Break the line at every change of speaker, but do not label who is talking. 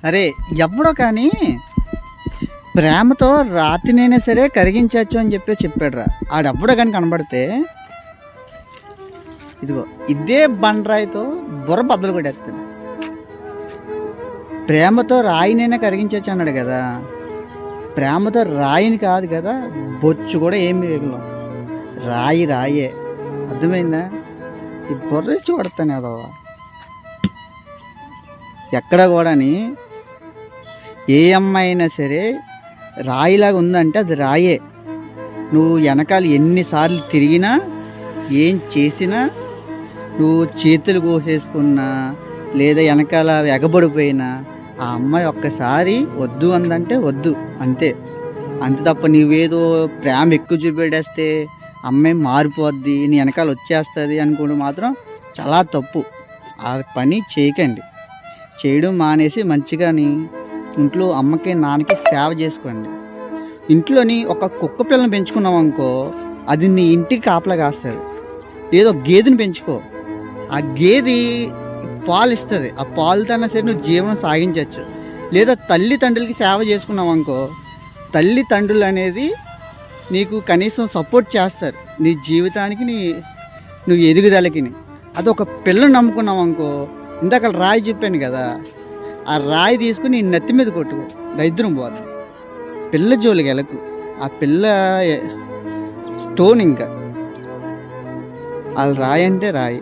అరే ఎవడో కానీ ప్రేమతో రాతినైనా సరే కరిగించవచ్చు అని చెప్పాడు రా. ఆడెవ్వడో కానీ కనబడితే ఇదిగో ఇదే బండరాయితో బుర్ర బద్దలు కొట్టేస్తుంది. ప్రేమతో రాయినైనా కరిగించవచ్చు అన్నాడు కదా, ప్రేమతో రాయిని కాదు కదా, బొచ్చు కూడా ఏమి మిగలం, రాయే. అర్థమైందా? ఈ బుర్ర చూడతాను ఏదో ఎక్కడ కూడాని ఏ అమ్మాయి అయినా సరే రాయిలాగా ఉందంటే అది రాయే. నువ్వు వెనకాల ఎన్నిసార్లు తిరిగినా ఏం చేసినా, నువ్వు చేతులు కోసేసుకున్నా లేదా వెనకాల ఎగబడిపోయినా ఆ అమ్మాయి ఒక్కసారి వద్దు అందంటే వద్దు, అంతే తప్ప నువ్వేదో ప్రేమ ఎక్కువ చూపెట్టేస్తే అమ్మాయి మారిపోద్ది, నీ వెనకాల వచ్చేస్తుంది అనుకోవడం మాత్రం చాలా తప్పు. ఆ పని చేయకండి. చేయడం మానేసి మంచిగాని ఇంట్లో అమ్మకి నాన్నకి సేవ చేసుకోండి. ఇంట్లోని ఒక కుక్క పిల్లని పెంచుకున్నావు అనుకో, అది నీ ఇంటికి కాపలా కాస్తుంది. ఏదో గేదెని పెంచుకో, ఆ గేదె పాలు ఇస్తుంది, ఆ పాలుతోనే సరే నువ్వు జీవనం సాగించవచ్చు. లేదా తల్లిదండ్రులకి సేవ చేసుకున్నావు అనుకో, తల్లిదండ్రులు అనేది నీకు కనీసం సపోర్ట్ చేస్తారు నీ జీవితానికి, నువ్వు ఎదుగుదలకి. అది ఒక పిల్లని నమ్ముకున్నావు అనుకో, ఇందాక రాయి చెప్పాను కదా, ఆ రాయి తీసుకుని నీ నెత్తి మీద కొట్టుకో, దరిద్రం పోదు. పిల్ల జోలికి వెళ్ళకు, ఆ పిల్ల స్టోన్, ఇంకా వాళ్ళు రాయి అంటే రాయి.